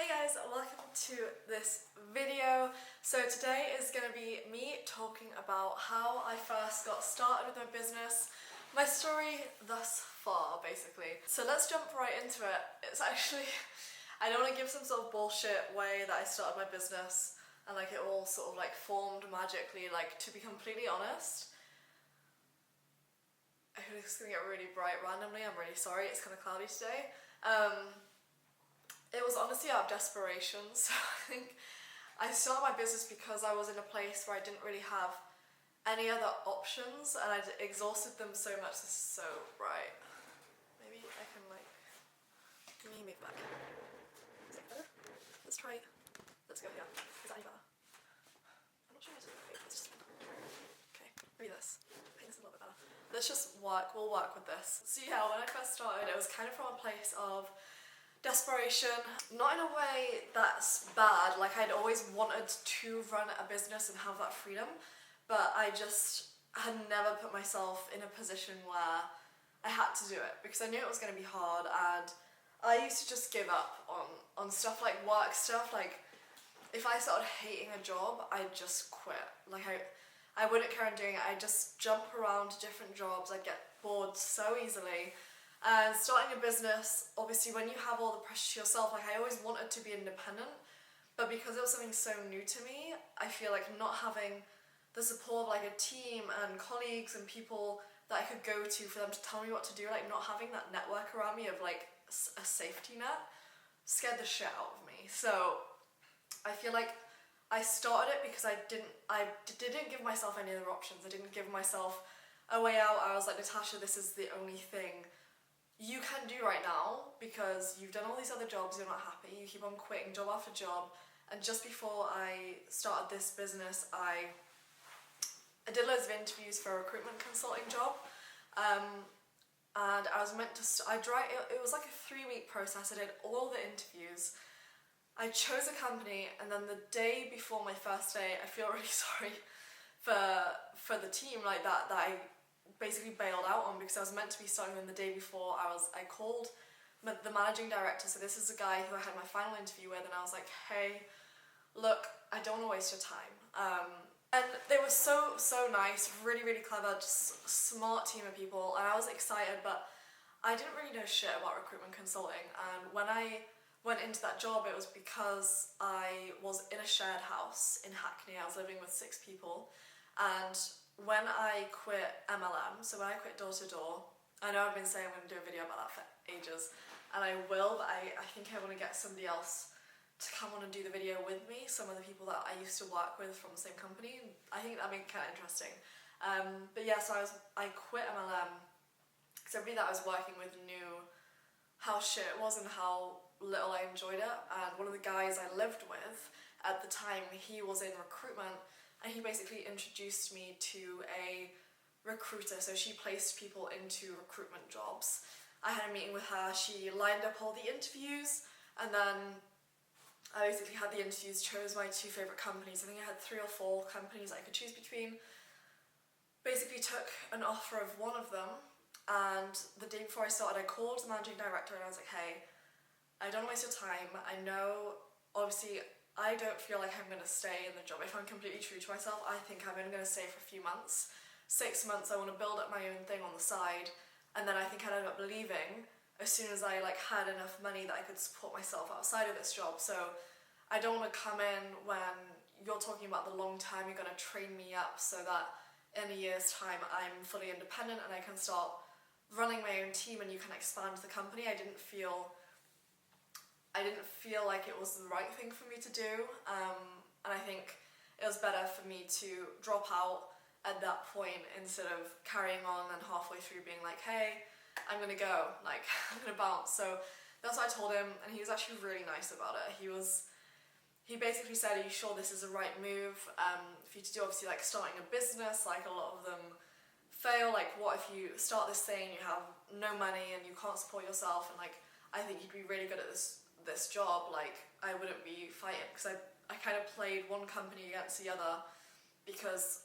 Hey guys, welcome to this video. So today is going to be me talking about how I first got started with my business, my story thus far basically. So let's jump right into it. It's actually, I don't want to give some sort of bullshit way that I started my business and like it all sort of like formed magically. Like, to be completely honest, I feel like it's going to get really bright randomly. I'm really sorry, it's kind of cloudy today. It was honestly out of desperation. So I think I started my business because I was in a place where I didn't really have any other options and I'd exhausted them so much. This is so bright. Maybe I can like, let me move back. Is that better? Let's try, let's go here. Is that any better? I'm not sure. Let's just, okay, maybe this. I think this is a little bit better. Let's just work, we'll work with this. So yeah, when I first started, it was kind of from a place of desperation, not in a way that's bad. Like, I'd always wanted to run a business and have that freedom, but I just had never put myself in a position where I had to do it because I knew it was going to be hard, and I used to just give up on stuff like work stuff. Like, if I started hating a job, I'd just quit. Like, I wouldn't care on doing it. I'd just jump around to different jobs. I'd get bored so easily. And starting a business, obviously when you have all the pressure to yourself, like, I always wanted to be independent, but because it was something so new to me, I feel like not having the support of like a team and colleagues and people that I could go to for them to tell me what to do, like not having that network around me of like a safety net scared the shit out of me. So I feel like I started it because I didn't give myself any other options. I didn't give myself a way out. I was like, Natasha, this is the only thing you can do right now because you've done all these other jobs, you're not happy, you keep on quitting job after job. And just before I started this business, I did loads of interviews for a recruitment consulting job, and I was meant to it was like a 3-week process. I did all the interviews, I chose a company, and then the day before my first day, I feel really sorry for the team like that I basically bailed out on, because I was meant to be starting them the day before. I called the managing director, so this is a guy who I had my final interview with, and I was like, hey, look, I don't want to waste your time. And they were so nice, really clever, just smart team of people, and I was excited, but I didn't really know shit about recruitment consulting. And when I went into that job, it was because I was in a shared house in Hackney. I was living with 6 people, and when I quit MLM, so when I quit door to door, I know I've been saying I'm going to do a video about that for ages, and I will, but I think I want to get somebody else to come on and do the video with me, some of the people that I used to work with from the same company. I think that'd be kind of interesting. But yeah, so I quit MLM because everybody that I was working with knew how shit it was and how little I enjoyed it. And one of the guys I lived with at the time, he was in recruitment, and he basically introduced me to a recruiter. So she placed people into recruitment jobs. I had a meeting with her, she lined up all the interviews, and then I basically had the interviews, chose my 2 favourite companies. I think I had 3 or 4 companies I could choose between. Basically took an offer of one of them, and the day before I started, I called the managing director and I was like, hey, I don't waste your time. I know, obviously, I don't feel like I'm going to stay in the job. If I'm completely true to myself, I think I'm only going to stay for a few months. 6 months, I want to build up my own thing on the side, and then I think I'd end up leaving as soon as I like had enough money that I could support myself outside of this job. So I don't want to come in when you're talking about the long term, you're going to train me up so that in a year's time I'm fully independent and I can start running my own team and you can expand the company. I didn't feel like it was the right thing for me to do, and I think it was better for me to drop out at that point instead of carrying on and halfway through being like, hey, I'm gonna go, like, I'm gonna bounce. So that's what I told him, and he was actually really nice about it. He basically said, are you sure this is the right move for you to do? Obviously, like, starting a business, like, a lot of them fail. Like, what if you start this thing and you have no money and you can't support yourself, and like, I think you'd be really good at this job. Like, I wouldn't be fighting, because I kind of played one company against the other because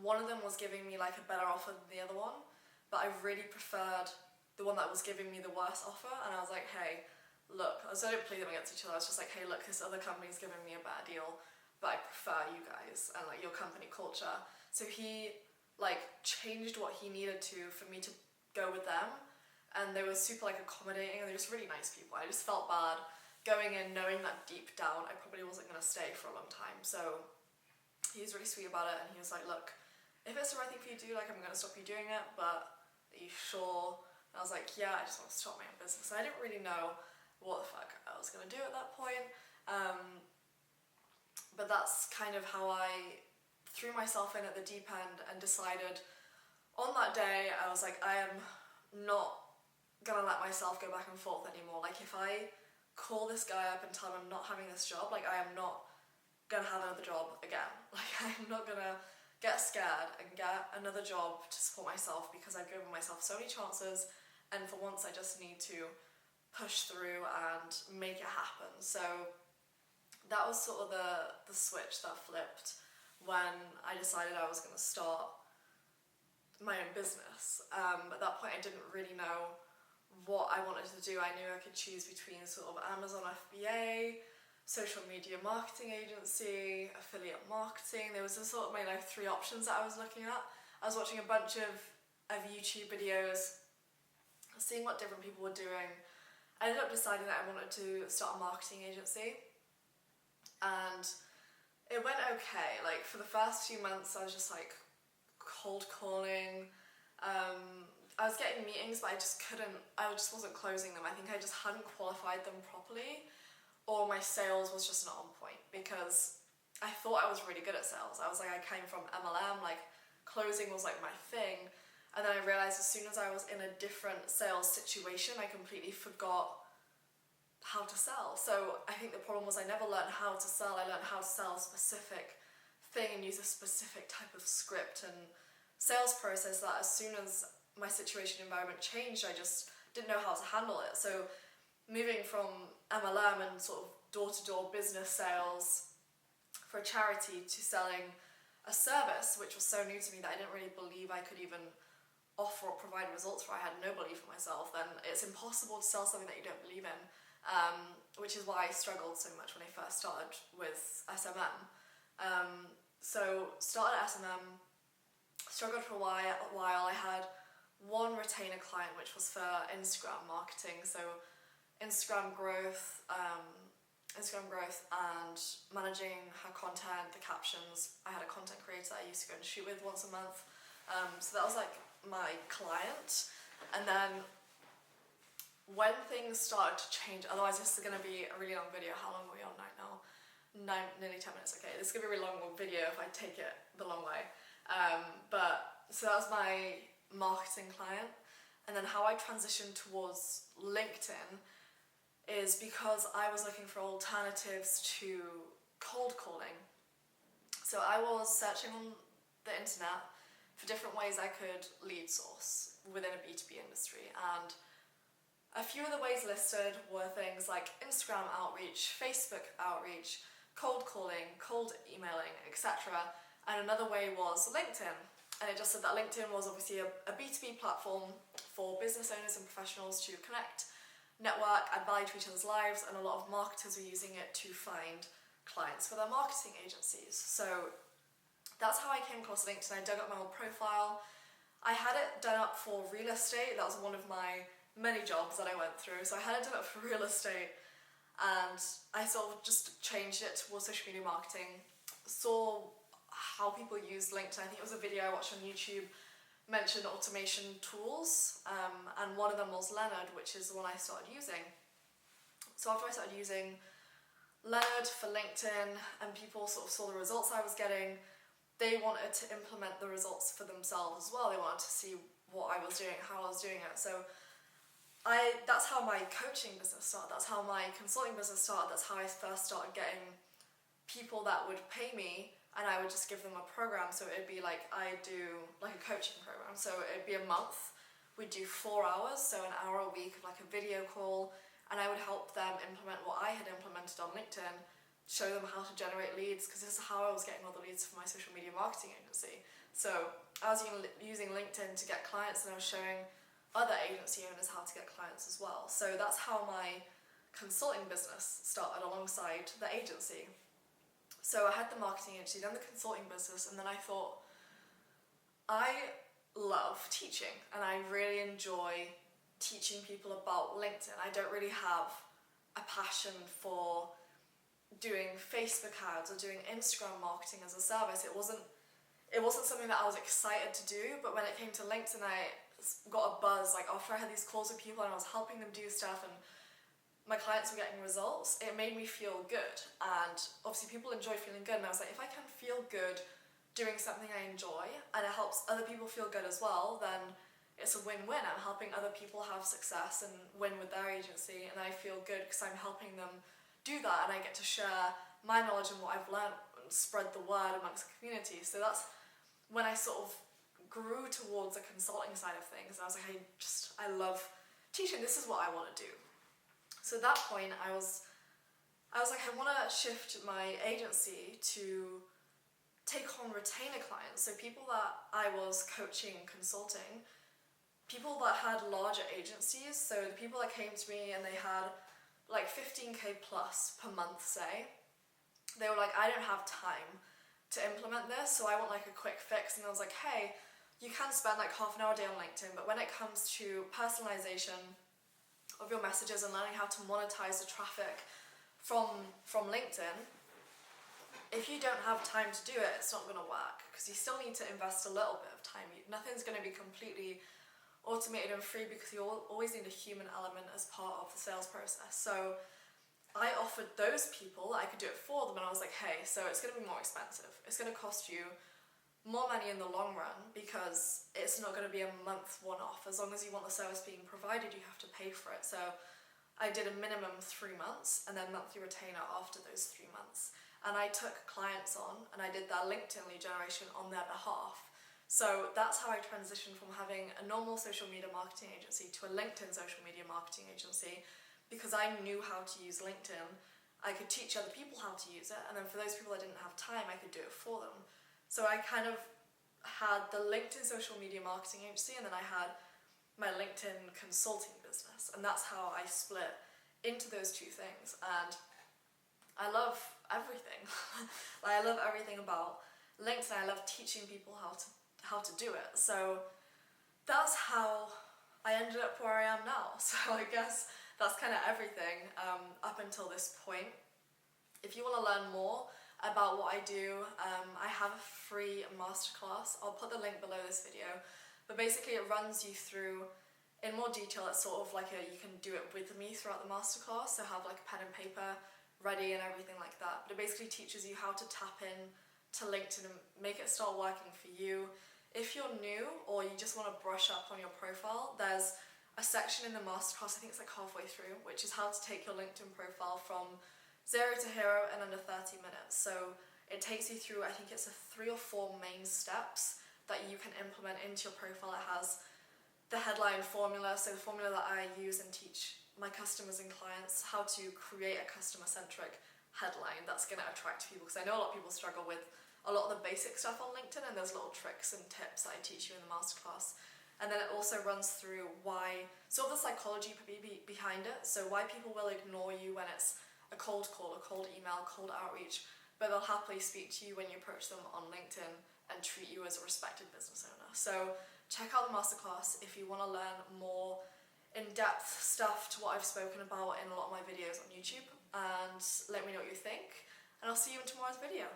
one of them was giving me like a better offer than the other one, but I really preferred the one that was giving me the worst offer, and I was like, hey, look, so I didn't play them against each other. I was just like, hey, look, this other company's giving me a better deal, but I prefer you guys and like your company culture. So he like changed what he needed to for me to go with them, and they were super like accommodating, and they're just really nice people. I just felt bad going in knowing that deep down I probably wasn't going to stay for a long time. So he was really sweet about it, and he was like, look, if it's the right thing for you to do, like, I'm going to stop you doing it, but are you sure? And I was like, yeah, I just want to start my own business. And I didn't really know what the fuck I was going to do at that point. But that's kind of how I threw myself in at the deep end and decided on that day, I was like, I am not going to let myself go back and forth anymore. Like, if I call this guy up and tell him I'm not having this job, like, I am not going to have another job again. Like, I'm not going to get scared and get another job to support myself, because I've given myself so many chances, and for once I just need to push through and make it happen. So that was sort of the switch that flipped when I decided I was going to start my own business. At that point I didn't really know what I wanted to do. I knew I could choose between sort of Amazon FBA, social media marketing agency, affiliate marketing. There was a sort of my like 3 options that I was looking at. I was watching a bunch of YouTube videos, seeing what different people were doing. I ended up deciding that I wanted to start a marketing agency, and it went okay. Like, for the first few months I was just like cold calling. I was getting meetings, but I just wasn't closing them. I think I just hadn't qualified them properly, or my sales was just not on point, because I thought I was really good at sales. I was like, I came from MLM, like closing was like my thing, and then I realized as soon as I was in a different sales situation, I completely forgot how to sell. So I think the problem was I never learned how to sell. I learned how to sell a specific thing and use a specific type of script and sales process that as soon as my situation environment changed, I just didn't know how to handle it. So moving from MLM and sort of door-to-door business sales for a charity to selling a service, which was so new to me that I didn't really believe I could even offer or provide results for. I had no belief in myself. Then it's impossible to sell something that you don't believe in, which is why I struggled so much when I first started with SMM. So started at SMM, struggled for a while. I had one retainer client, which was for Instagram marketing, so Instagram growth and managing her content, the captions. I had a content creator I used to go and shoot with once a month, so that was like my client. And then when things started to change, otherwise this is going to be a really long video. How long are we on right now? Nearly 10 minutes. Okay, this is going to be a really long video if I take it the long way. But so that was my marketing client. And then how I transitioned towards LinkedIn is because I was looking for alternatives to cold calling. So I was searching on the internet for different ways I could lead source within a B2B industry, and a few of the ways listed were things like Instagram outreach, Facebook outreach, cold calling, cold emailing, etc. And another way was LinkedIn. And it just said that LinkedIn was obviously a B2B platform for business owners and professionals to connect, network, add value to each other's lives, and a lot of marketers were using it to find clients for their marketing agencies. So that's how I came across LinkedIn. I dug up my old profile. I had it done up for real estate. That was one of my many jobs that I went through. So I had it done up for real estate, and I sort of just changed it towards social media marketing. Saw how people use LinkedIn. I think it was a video I watched on YouTube mentioned automation tools, and one of them was Leonard, which is the one I started using. So after I started using Leonard for LinkedIn and people sort of saw the results I was getting, they wanted to implement the results for themselves as well. They wanted to see what I was doing, how I was doing it. So that's how my coaching business started. That's how my consulting business started. That's how I first started getting people that would pay me, and I would just give them a program. So it'd be like, I do like a coaching program. So it'd be a month. We'd do 4 hours, so an hour a week of like a video call, and I would help them implement what I had implemented on LinkedIn, show them how to generate leads, because this is how I was getting all the leads for my social media marketing agency. So I was using LinkedIn to get clients, and I was showing other agency owners how to get clients as well. So that's how my consulting business started alongside the agency. So I had the marketing agency, then the consulting business, and then I thought, I love teaching and I really enjoy teaching people about LinkedIn. I don't really have a passion for doing Facebook ads or doing Instagram marketing as a service. It wasn't something that I was excited to do, but when it came to LinkedIn, I got a buzz, like after I had these calls with people and I was helping them do stuff and my clients were getting results, it made me feel good. And obviously people enjoy feeling good, and I was like, if I can feel good doing something I enjoy and it helps other people feel good as well, then it's a win-win. I'm helping other people have success and win with their agency, and I feel good because I'm helping them do that, and I get to share my knowledge and what I've learned and spread the word amongst the community. So that's when I sort of grew towards the consulting side of things. I was like, I love teaching, this is what I want to do. So at that point I was like, I want to shift my agency to take on retainer clients, so people that I was coaching and consulting, people that had larger agencies, so the people that came to me and they had like 15k plus per month, say, they were like, I don't have time to implement this, so I want like a quick fix. And I was like, hey, you can spend like half an hour a day on LinkedIn, but when it comes to personalization of your messages and learning how to monetize the traffic from LinkedIn, if you don't have time to do it, it's not going to work, because you still need to invest a little bit of time. Nothing's going to be completely automated and free, because you always need a human element as part of the sales process. So I offered those people that I could do it for them, and I was like, hey, so it's going to be more expensive. It's going to cost you more money in the long run, because it's not going to be a month one-off. As long as you want the service being provided, you have to pay for it. So I did a minimum 3 months and then monthly retainer after those 3 months. And I took clients on and I did their LinkedIn lead generation on their behalf. So that's how I transitioned from having a normal social media marketing agency to a LinkedIn social media marketing agency, because I knew how to use LinkedIn. I could teach other people how to use it, and then for those people that didn't have time, I could do it for them. So I kind of had the LinkedIn social media marketing agency, and then I had my LinkedIn consulting business, and that's how I split into those two things. And I love everything. Like, I love everything about LinkedIn. I love teaching people how to do it. So that's how I ended up where I am now. So I guess that's kind of everything up until this point. If you want to learn more about what I do, I have a free masterclass. I'll put the link below this video. But basically it runs you through in more detail. It's sort of like you can do it with me throughout the masterclass, so have like a pen and paper ready and everything like that. But it basically teaches you how to tap in to LinkedIn and make it start working for you. If you're new or you just want to brush up on your profile, there's a section in the masterclass, I think it's like halfway through, which is how to take your LinkedIn profile from 0 to hero in under 30 minutes. So it takes you through, I think it's 3 or 4 main steps that you can implement into your profile. It has the headline formula, so the formula that I use and teach my customers and clients, how to create a customer-centric headline that's going to attract people, because I know a lot of people struggle with a lot of the basic stuff on LinkedIn, and there's little tricks and tips that I teach you in the masterclass. And then it also runs through why, sort of the psychology behind it, so why people will ignore you when it's a cold call, a cold email, cold outreach, but they'll happily speak to you when you approach them on LinkedIn and treat you as a respected business owner. So check out the masterclass if you want to learn more in-depth stuff to what I've spoken about in a lot of my videos on YouTube, and let me know what you think, and I'll see you in tomorrow's video.